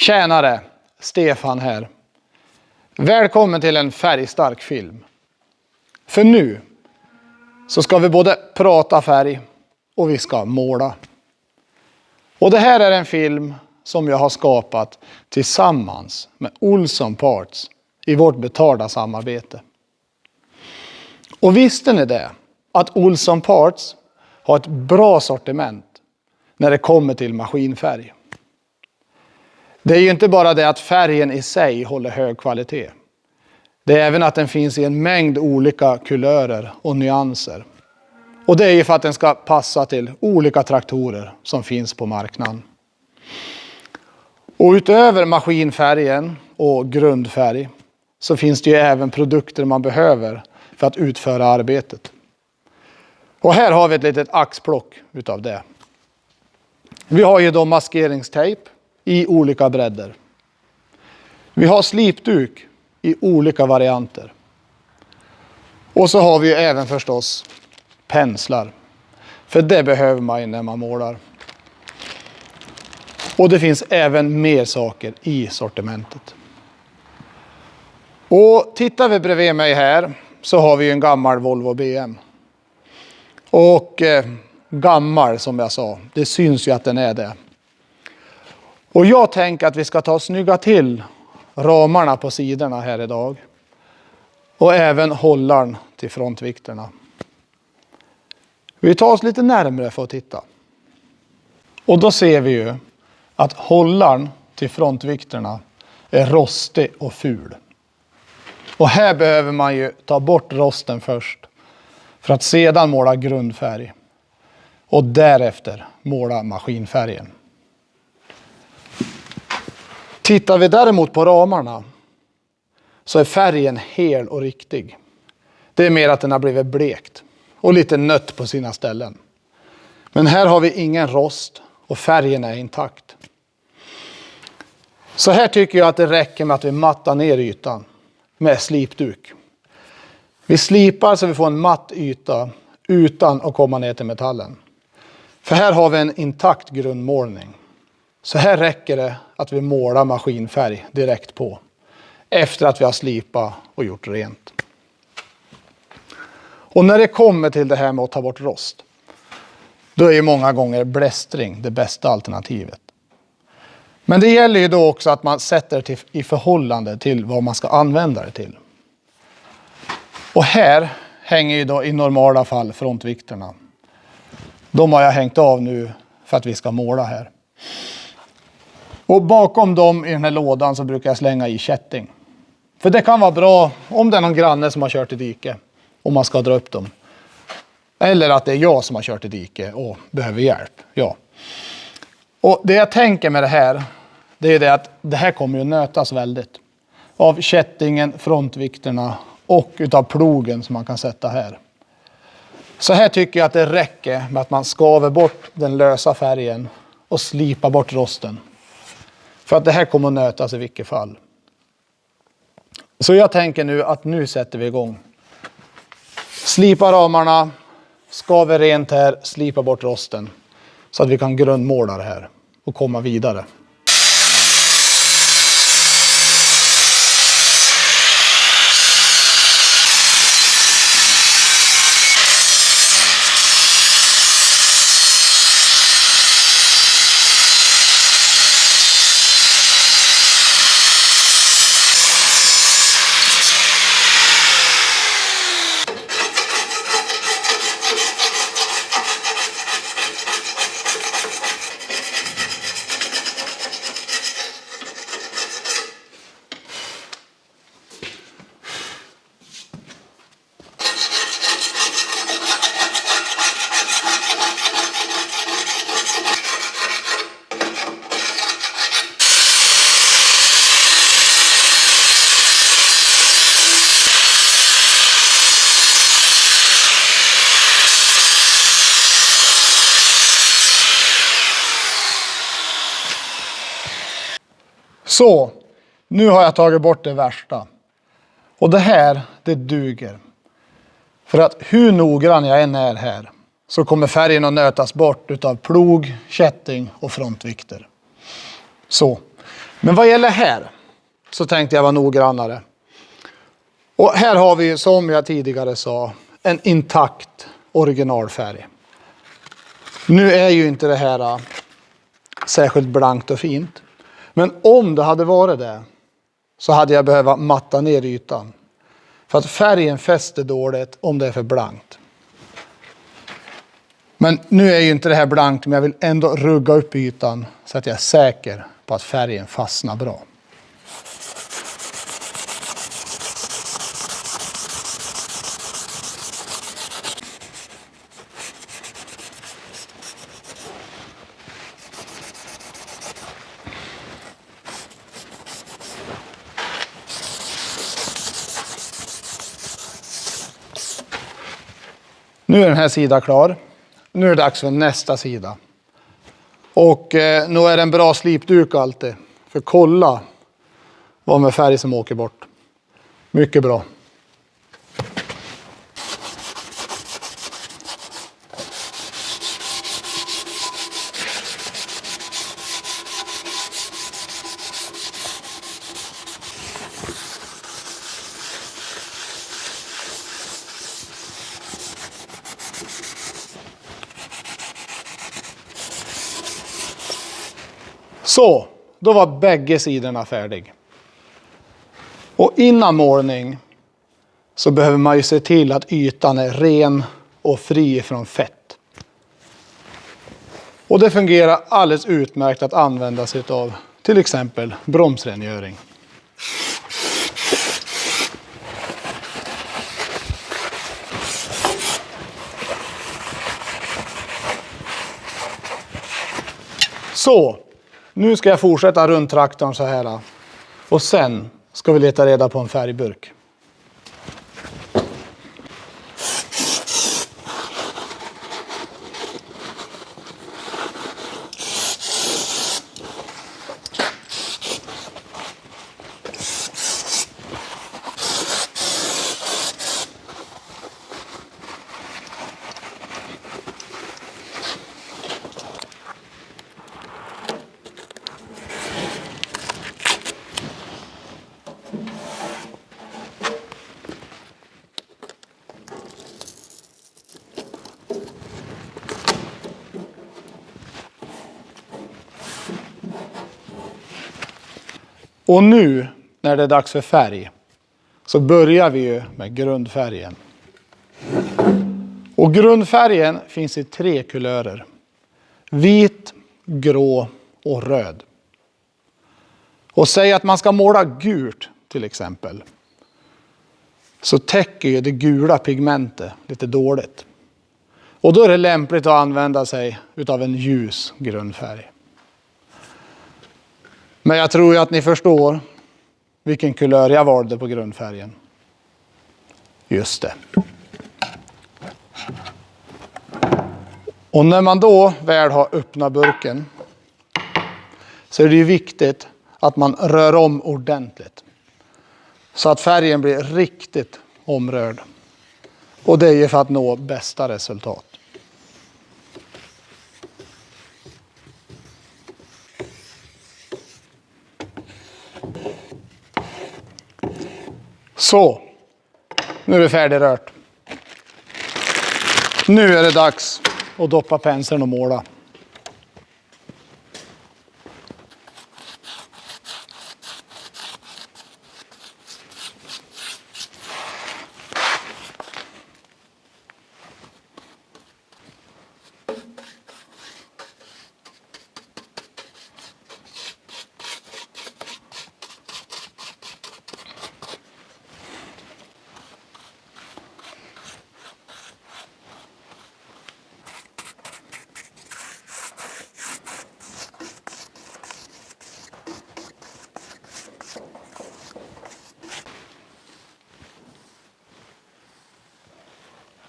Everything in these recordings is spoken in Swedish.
Tjänare, Stefan här. Välkommen till en färgstark film. För nu så ska vi både prata färg och vi ska måla. Och det här är en film som jag har skapat tillsammans med Olsson Parts i vårt betalda samarbete. Och visste ni det? Att Olsson Parts har ett bra sortiment när det kommer till maskinfärg. Det är ju inte bara det att färgen i sig håller hög kvalitet. Det är även att den finns i en mängd olika kulörer och nyanser. Och det är ju för att den ska passa till olika traktorer som finns på marknaden. Och utöver maskinfärgen och grundfärg så finns det ju även produkter man behöver för att utföra arbetet. Och här har vi ett litet axplock utav det. Vi har ju då maskeringstejp i olika bredder. Vi har slipduk i olika varianter. Och så har vi ju även förstås penslar. För det behöver man ju när man målar. Och det finns även mer saker i sortimentet. Och tittar vi bredvid mig här så har vi en gammal Volvo BM. Och gammal som jag sa, det syns ju att den är det. Och jag tänker att vi ska ta och snygga till ramarna på sidorna här idag. Och även hållaren till frontvikterna. Vi tar oss lite närmare för att titta. Och då ser vi ju att hållaren till frontvikterna är rostig och ful. Och här behöver man ju ta bort rosten först. För att sedan måla grundfärg. Och därefter måla maskinfärgen. Tittar vi däremot på ramarna så är färgen hel och riktig. Det är mer att den har blivit blekt och lite nött på sina ställen. Men här har vi ingen rost och färgen är intakt. Så här tycker jag att det räcker med att vi mattar ner ytan med slipduk. Vi slipar så vi får en matt yta utan att komma ner till metallen. För här har vi en intakt grundmålning. Så här räcker det att vi målar maskinfärg direkt på. Efter att vi har slipat och gjort rent. Och när det kommer till det här med att ta bort rost. Då är ju många gånger blästring det bästa alternativet. Men det gäller ju då också att man sätter det i förhållande till vad man ska använda det till. Och här hänger ju då i normala fall frontvikterna. De har jag hängt av nu för att vi ska måla här. Och bakom dem i den här lådan så brukar jag slänga i kätting. För det kan vara bra om det är någon granne som har kört i dike. Om man ska dra upp dem. Eller att det är jag som har kört i dike och behöver hjälp. Ja. Och det jag tänker med det här. Det är det att det här kommer ju nötas väldigt. Av kättingen, frontvikterna och utav plogen som man kan sätta här. Så här tycker jag att det räcker med att man skaver bort den lösa färgen. Och slipa bort rosten. För att det här kommer att nötas i vilket fall. Så jag tänker nu att nu sätter vi igång. Slipa ramarna. Skaver rent här. Slipa bort rosten. Så att vi kan grundmåla det här. Och komma vidare. Så, nu har jag tagit bort det värsta. Och det här, det duger. För att hur noggrann jag än är här så kommer färgen att nötas bort utav plog, kätting och frontvikter. Så, Men vad gäller här så tänkte jag vara noggrannare. Och här har vi, som jag tidigare sa, en intakt originalfärg. Nu är ju inte det här särskilt blankt och fint. Men om det hade varit det så hade jag behövt matta ner ytan. För att färgen fäster dåligt om det är för blankt. Men nu är ju inte det här blankt, men jag vill ändå rugga upp ytan så att jag är säker på att färgen fastnar bra. Nu är den här sidan klar. Nu är det dags för nästa sida. Och nu är det en bra slipduk alltid. För kolla vad med färg som åker bort. Mycket bra. Så, då var bägge sidorna färdig. Och innan målning så behöver man ju se till att ytan är ren och fri från fett. Och det fungerar alldeles utmärkt att använda sig av till exempel bromsrengöring. Så, nu ska jag fortsätta runt traktorn så här. Och sen ska vi leta reda på en färgburk. Och nu när det är dags för färg så börjar vi ju med grundfärgen. Och grundfärgen finns i 3 kulörer. Vit, grå och röd. Och säg att man ska måla gult till exempel. Så täcker ju det gula pigmentet lite dåligt. Och då är det lämpligt att använda sig av en ljus grundfärg. Men jag tror ju att ni förstår vilken kulör jag valde på grundfärgen. Just det. Och när man då väl har öppnat burken så är det ju viktigt att man rör om ordentligt. Så att färgen blir riktigt omrörd. Och det är ju för att nå bästa resultat. Så, nu är det färdigrört. Nu är det dags att doppa penseln och måla.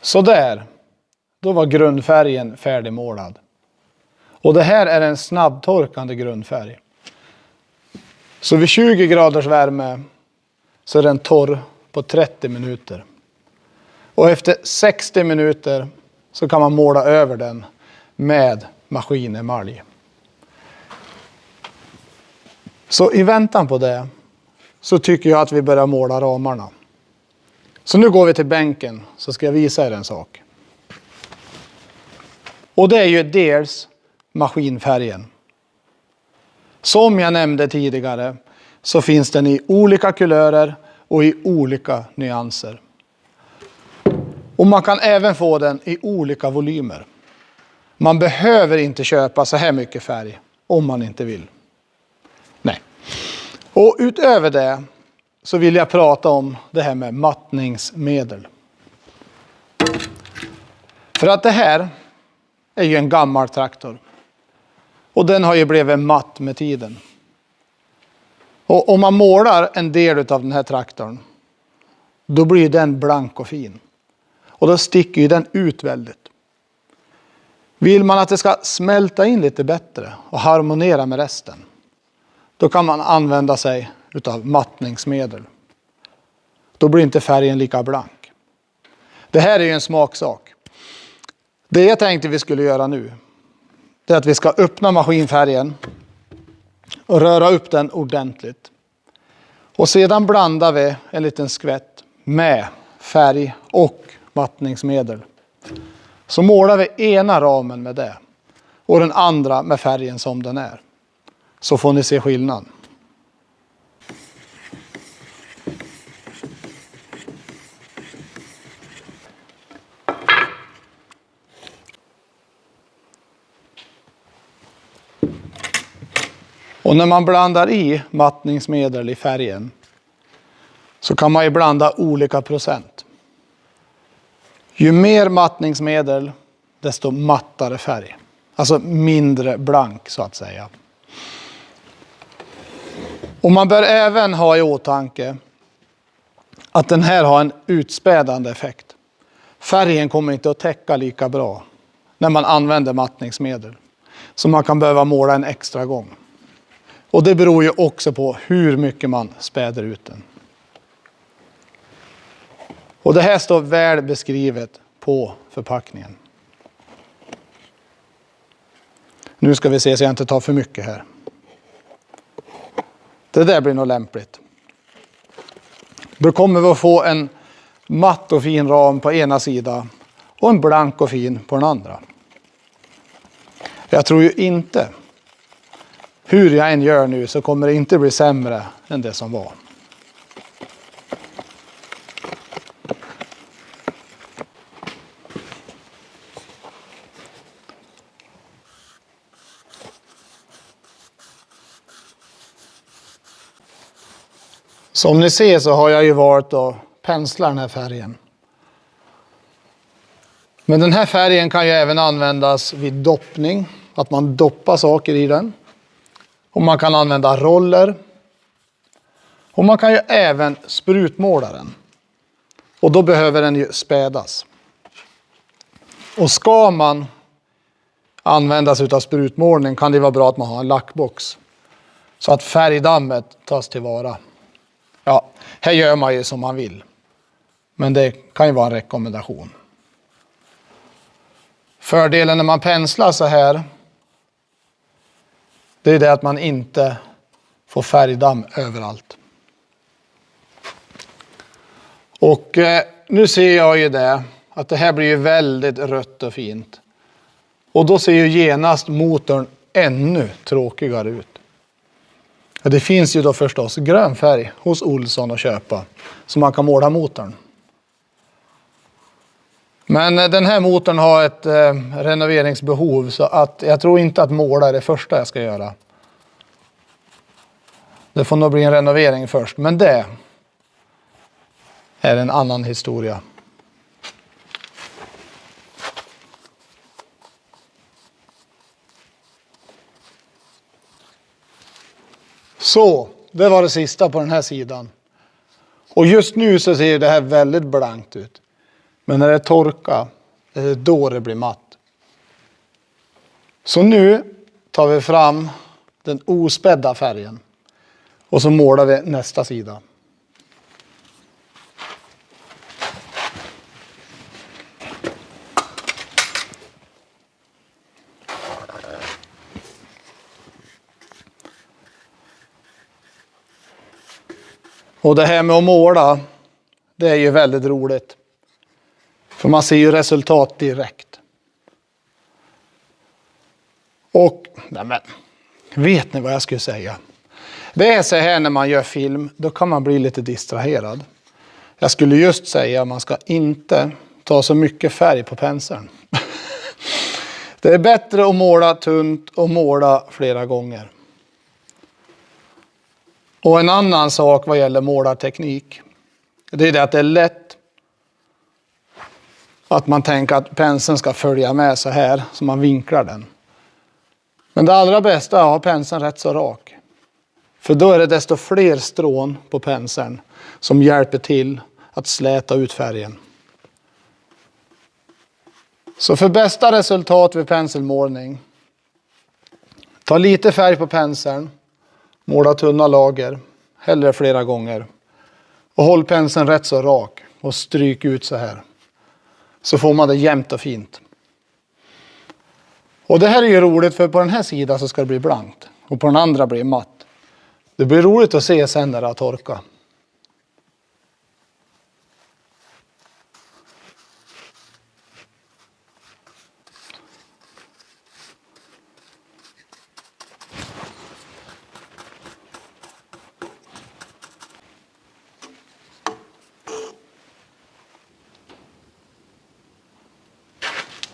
Så där, då var grundfärgen färdigmålad. Och det här är en snabbtorkande grundfärg. Så vid 20 graders värme så är den torr på 30 minuter. Och efter 60 minuter så kan man måla över den med maskinemalj. Så i väntan på det så tycker jag att vi börjar måla ramarna. Så nu går vi till bänken så ska jag visa er en sak. Och det är ju dels maskinfärgen. Som jag nämnde tidigare så finns den i olika kulörer och i olika nyanser. Och man kan även få den i olika volymer. Man behöver inte köpa så här mycket färg om man inte vill. Nej. Och utöver det så vill jag prata om det här med mattningsmedel. För att det här är ju en gammal traktor. Och den har ju blivit matt med tiden. Och om man målar en del av den här traktorn, då blir den blank och fin. Och då sticker ju den ut väldigt. Vill man att det ska smälta in lite bättre och harmonera med resten, då kan man använda sig utav mattningsmedel. Då blir inte färgen lika blank. Det här är ju en smaksak. Det jag tänkte vi skulle göra nu, det är att vi ska öppna maskinfärgen och röra upp den ordentligt. Och sedan blandar vi en liten skvätt med färg och mattningsmedel. Så målar vi ena ramen med det och den andra med färgen som den är. Så får ni se skillnad. Och när man blandar i mattningsmedel i färgen så kan man ju blanda olika procent. Ju mer mattningsmedel, desto mattare färg. Alltså mindre blank så att säga. Och man bör även ha i åtanke att den här har en utspädande effekt. Färgen kommer inte att täcka lika bra när man använder mattningsmedel. Så man kan behöva måla en extra gång. Och det beror ju också på hur mycket man späder ut den. Och det här står väl beskrivet på förpackningen. Nu ska vi se så jag inte tar för mycket här. Det där blir nog lämpligt. Då kommer vi att få en matt och fin ram på ena sidan och en blank och fin på den andra. Jag tror ju inte, hur jag än gör nu, så kommer det inte bli sämre än det som var. Som ni ser så har jag ju valt att pensla den här färgen. Men den här färgen kan ju även användas vid doppning. Att man doppar saker i den. Och man kan använda roller. Och man kan ju även sprutmåla den. Och då behöver den ju spädas. Och ska man använda sig av sprutmålning kan det vara bra att man har en lackbox. Så att färgdammet tas tillvara. Ja, här gör man ju som man vill. Men det kan ju vara en rekommendation. Fördelen när man penslar så här, det är det att man inte får färgdamm överallt. Och nu ser jag ju det, att det här blir ju väldigt rött och fint. Och då ser ju genast motorn ännu tråkigare ut. Det finns ju då förstås grön färg hos Olsson att köpa, så man kan måla motorn. Men den här motorn har ett renoveringsbehov, så att jag tror inte att måla är det första jag ska göra. Det får nog bli en renovering först, men det är en annan historia. Så, det var det sista på den här sidan. Och just nu så ser det här väldigt blankt ut. Men när det torkar, det är då det blir matt. Så nu tar vi fram den ospädda färgen. Och så målar vi nästa sida. Och det här med att måla, det är ju väldigt roligt. För man ser ju resultat direkt. Och, vet ni vad jag skulle säga? Det är så här när man gör film, då kan man bli lite distraherad. Jag skulle just säga att man ska inte ta så mycket färg på penseln. Det är bättre att måla tunt och måla flera gånger. Och en annan sak vad gäller målarteknik, det är det att det är lätt att man tänker att penseln ska följa med så här, så man vinklar den. Men det allra bästa är att ha penseln rätt så rak. För då är det desto fler strån på penseln som hjälper till att släta ut färgen. Så för bästa resultat vid penselmålning, ta lite färg på penseln, måla tunna lager, hellre flera gånger. Och håll penseln rätt så rak och stryk ut så här. Så får man det jämnt och fint. Och det här är ju roligt, för på den här sidan så ska det bli blankt. Och på den andra blir det matt. Det blir roligt att se sen när det har torkat.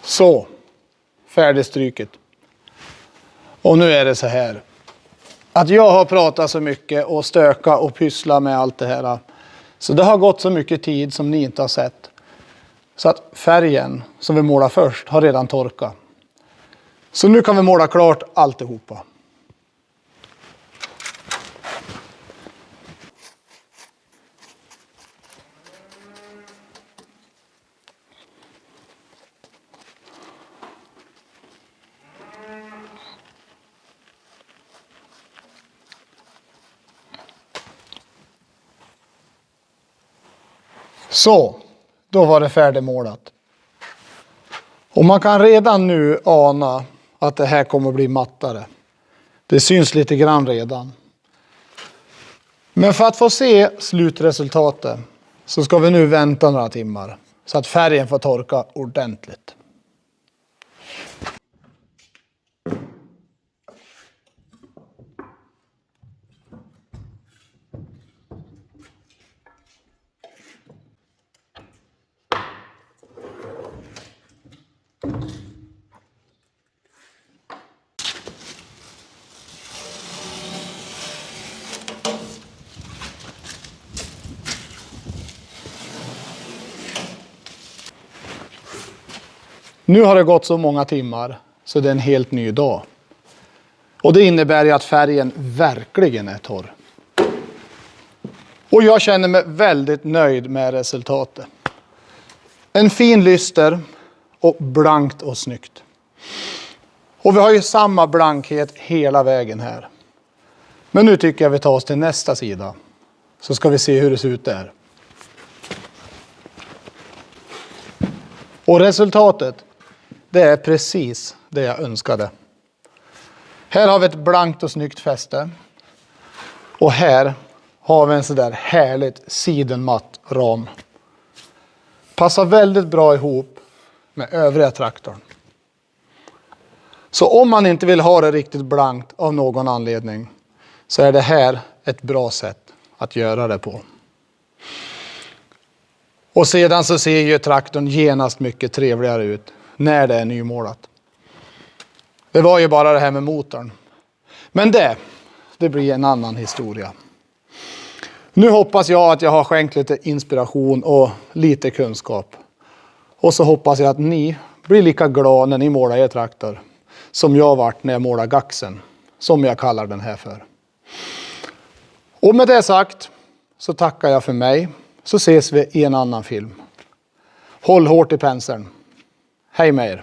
Så, färdigstryket. Och nu är det så här. Att jag har pratat så mycket och stöka och pyssla med allt det här. Så det har gått så mycket tid som ni inte har sett. Så att färgen som vi målar först har redan torkat. Så nu kan vi måla klart alltihopa. Så, då var det färdigmålat. Och man kan redan nu ana att det här kommer att bli mattare. Det syns lite grann redan. Men för att få se slutresultatet så ska vi nu vänta några timmar så att färgen får torka ordentligt. Nu har det gått så många timmar så det är en helt ny dag. Och det innebär ju att färgen verkligen är torr. Och jag känner mig väldigt nöjd med resultatet. En fin lyster och blankt och snyggt. Och vi har ju samma blankhet hela vägen här. Men nu tycker jag vi tar oss till nästa sida. Så ska vi se hur det ser ut där. Och resultatet, det är precis det jag önskade. Här har vi ett blankt och snyggt fäste. Och här har vi en sådär härligt sidenmatt ram. Passar väldigt bra ihop med övriga traktorn. Så om man inte vill ha det riktigt blankt av någon anledning så är det här ett bra sätt att göra det på. Och sedan så ser ju traktorn genast mycket trevligare ut när det är nymålat. Det var ju bara det här med motorn. Men det blir en annan historia. Nu hoppas jag att jag har skänkt lite inspiration och lite kunskap. Och så hoppas jag att ni blir lika glada när ni målar er traktor som jag varit när jag målar gaxen, som jag kallar den här för. Och med det sagt så tackar jag för mig, så ses vi i en annan film. Håll hårt i penseln. Hej med er!